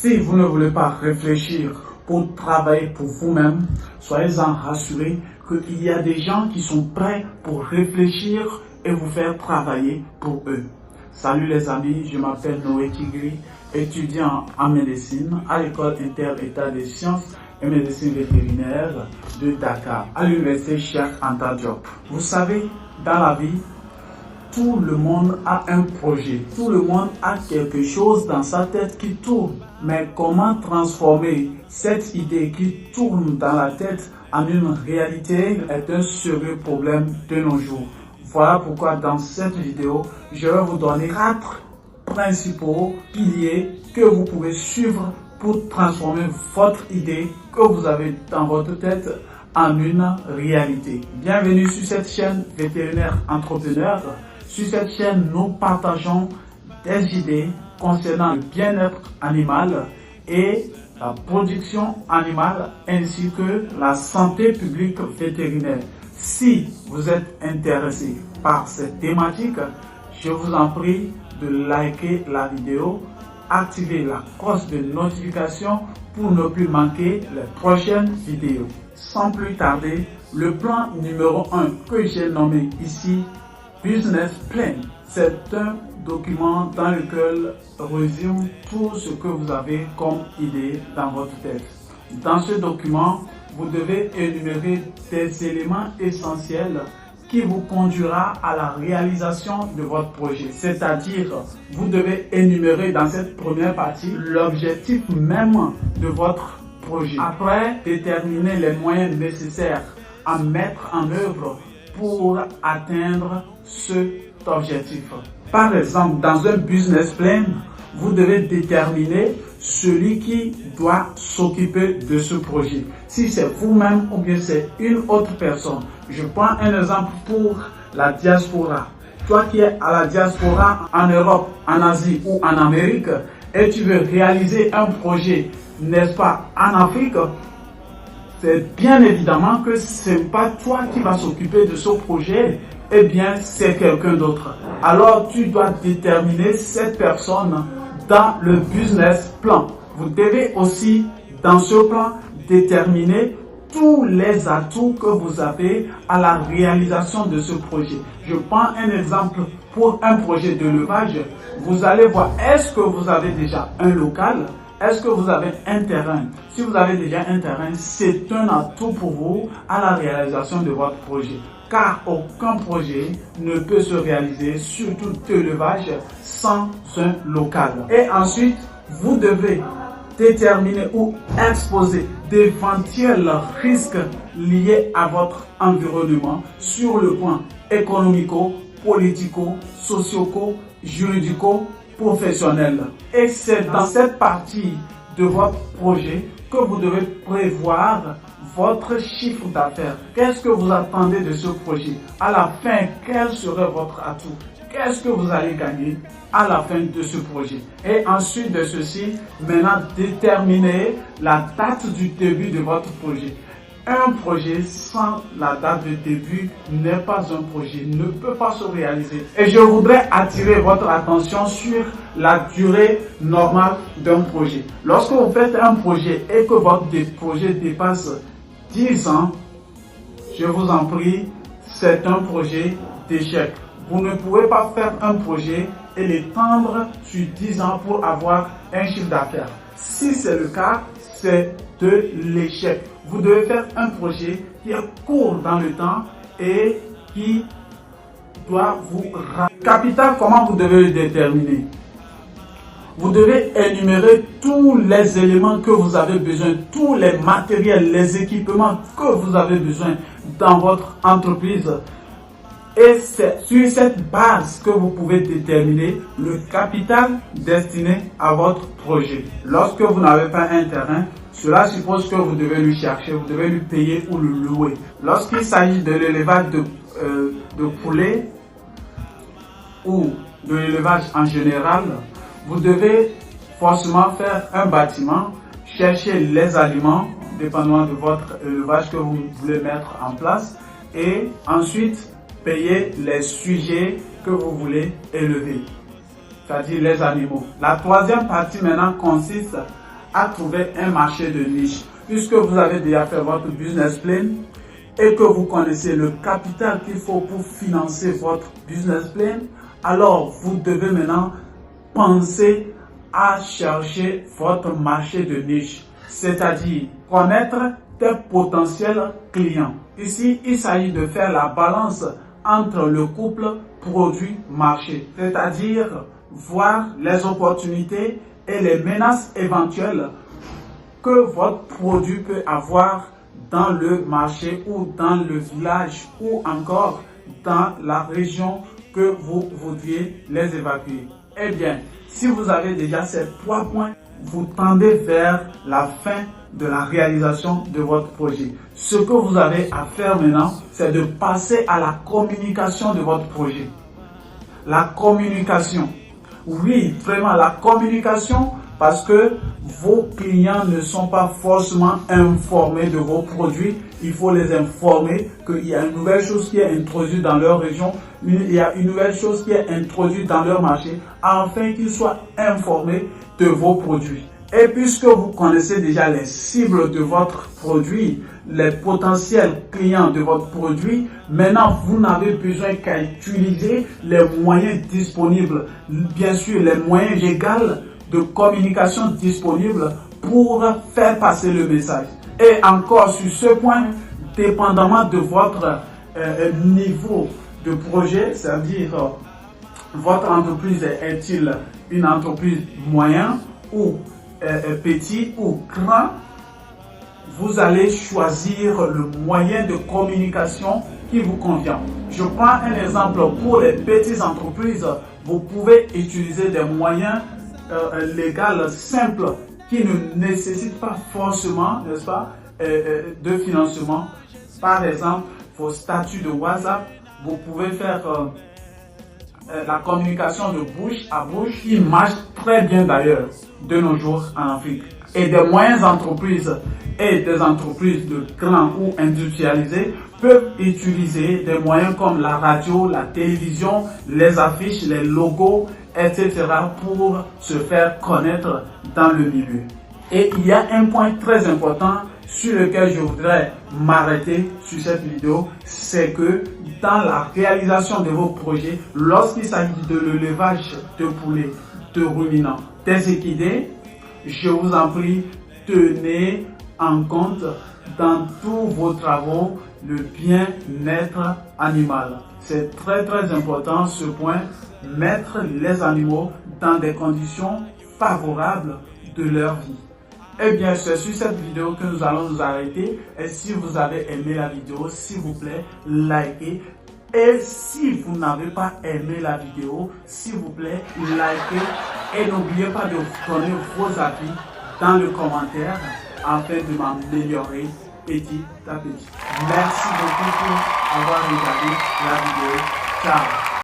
Si vous ne voulez pas réfléchir pour travailler pour vous-même, soyez-en rassurés qu'il y a des gens qui sont prêts pour réfléchir et vous faire travailler pour eux. Salut les amis, je m'appelle Noé Tigri, étudiant en médecine à l'école inter-état des sciences et médecine vétérinaire de Dakar, à l'université Cheikh Anta Diop. Vous savez, dans la vie, tout le monde a un projet, tout le monde a quelque chose dans sa tête qui tourne. Mais comment transformer cette idée qui tourne dans la tête en une réalité est un sérieux problème de nos jours. Voilà pourquoi dans cette vidéo, je vais vous donner 4 principaux piliers que vous pouvez suivre pour transformer votre idée que vous avez dans votre tête en une réalité. Bienvenue sur cette chaîne Vétérinaire Entrepreneur. Sur cette chaîne, nous partageons des idées concernant le bien-être animal et la production animale ainsi que la santé publique vétérinaire. Si vous êtes intéressé par cette thématique, je vous en prie de liker la vidéo, activer la cloche de notification pour ne plus manquer les prochaines vidéos. Sans plus tarder, le plan numéro 1 que j'ai nommé ici, Business Plan, c'est un document dans lequel résume tout ce que vous avez comme idée dans votre tête. Dans ce document, vous devez énumérer des éléments essentiels qui vous conduira à la réalisation de votre projet. C'est-à-dire, vous devez énumérer dans cette première partie l'objectif même de votre projet. Après, déterminer les moyens nécessaires à mettre en œuvre pour atteindre cet objectif. Par exemple, dans un business plan, vous devez déterminer celui qui doit s'occuper de ce projet. Si c'est vous-même ou bien c'est une autre personne. Je prends un exemple pour la diaspora. Toi qui es à la diaspora en Europe, en Asie ou en Amérique et tu veux réaliser un projet, n'est-ce pas, en Afrique, c'est bien évidemment que ce n'est pas toi qui vas s'occuper de ce projet, eh bien c'est quelqu'un d'autre. Alors tu dois déterminer cette personne dans le business plan. Vous devez aussi dans ce plan déterminer tous les atouts que vous avez à la réalisation de ce projet. Je prends un exemple pour un projet d'élevage. Vous allez voir, est-ce que vous avez déjà un local? Est-ce que vous avez un terrain? Si vous avez déjà un terrain, c'est un atout pour vous à la réalisation de votre projet. Car aucun projet ne peut se réaliser, surtout l'élevage, sans un local. Et ensuite, vous devez déterminer ou exposer d'éventuels risques liés à votre environnement sur le plan économico, politico, socioko, juridico, professionnel. Et c'est dans cette partie de votre projet que vous devez prévoir votre chiffre d'affaires. Qu'est-ce que vous attendez de ce projet? À la fin, quel serait votre atout? Qu'est-ce que vous allez gagner à la fin de ce projet? Et ensuite de ceci, maintenant déterminer la date du début de votre projet. Un projet sans la date de début n'est pas un projet, ne peut pas se réaliser. Et je voudrais attirer votre attention sur la durée normale d'un projet. Lorsque vous faites un projet et que votre projet dépasse 10 ans, je vous en prie, c'est un projet d'échec. Vous ne pouvez pas faire un projet et l'étendre sur 10 ans pour avoir un chiffre d'affaires. Si c'est le cas, c'est de l'échec. Vous devez faire un projet qui est court dans le temps et qui doit vous rendre. Capital, comment vous devez le déterminer? Vous devez énumérer tous les éléments que vous avez besoin, tous les matériels, les équipements que vous avez besoin dans votre entreprise. Et c'est sur cette base que vous pouvez déterminer le capital destiné à votre projet. Lorsque vous n'avez pas un terrain, cela suppose que vous devez lui chercher, vous devez lui payer ou le louer. Lorsqu'il s'agit de l'élevage de poulets ou de l'élevage en général, vous devez forcément faire un bâtiment, chercher les aliments, dépendamment de votre élevage que vous voulez mettre en place, et ensuite payer les sujets que vous voulez élever, c'est-à-dire les animaux. La troisième partie maintenant consiste à trouver un marché de niche. Puisque vous avez déjà fait votre business plan et que vous connaissez le capital qu'il faut pour financer votre business plan, alors vous devez maintenant penser à chercher votre marché de niche, c'est-à-dire connaître tes potentiels clients. Ici, il s'agit de faire la balance entre le couple produit-marché, c'est-à-dire voir les opportunités et les menaces éventuelles que votre produit peut avoir dans le marché ou dans le village ou encore dans la région que vous voudriez les évacuer. Eh bien, si vous avez déjà ces 3 points, vous tendez vers la fin de la réalisation de votre projet. Ce que vous avez à faire maintenant, c'est de passer à la communication de votre projet. La communication. Oui, vraiment la communication, parce que vos clients ne sont pas forcément informés de vos produits. Il faut les informer qu'il y a une nouvelle chose qui est introduite dans leur région, il y a une nouvelle chose qui est introduite dans leur marché, afin qu'ils soient informés de vos produits. Et puisque vous connaissez déjà les cibles de votre produit, les potentiels clients de votre produit, maintenant vous n'avez besoin qu'à utiliser les moyens disponibles, bien sûr les moyens légaux de communication disponibles pour faire passer le message. Et encore sur ce point, dépendamment de votre niveau de projet, c'est-à-dire votre entreprise est-il une entreprise moyenne ou petit ou grand, vous allez choisir le moyen de communication qui vous convient. Je prends un exemple pour les petites entreprises. Vous pouvez utiliser des moyens légaux simples qui ne nécessitent pas forcément, n'est-ce pas, de financement. Par exemple, vos statuts de WhatsApp, vous pouvez faire la communication de bouche à bouche qui marche très bien d'ailleurs de nos jours en Afrique. Et des moyennes entreprises et des entreprises de grands ou industrialisées peuvent utiliser des moyens comme la radio, la télévision, les affiches, les logos, etc. pour se faire connaître dans le milieu. Et il y a un point très important sur lequel je voudrais m'arrêter sur cette vidéo, c'est que dans la réalisation de vos projets, lorsqu'il s'agit de l'élevage de poulets, de ruminants, des équidés, je vous en prie, tenez en compte dans tous vos travaux le bien-être animal. C'est très important ce point, mettre les animaux dans des conditions favorables de leur vie. Eh bien, c'est sur cette vidéo que nous allons nous arrêter. Et si vous avez aimé la vidéo, s'il vous plaît, likez. Et si vous n'avez pas aimé la vidéo, s'il vous plaît, likez. Et n'oubliez pas de donner vos avis dans le commentaire afin de m'améliorer petit à petit. Merci beaucoup pour avoir regardé la vidéo. Ciao.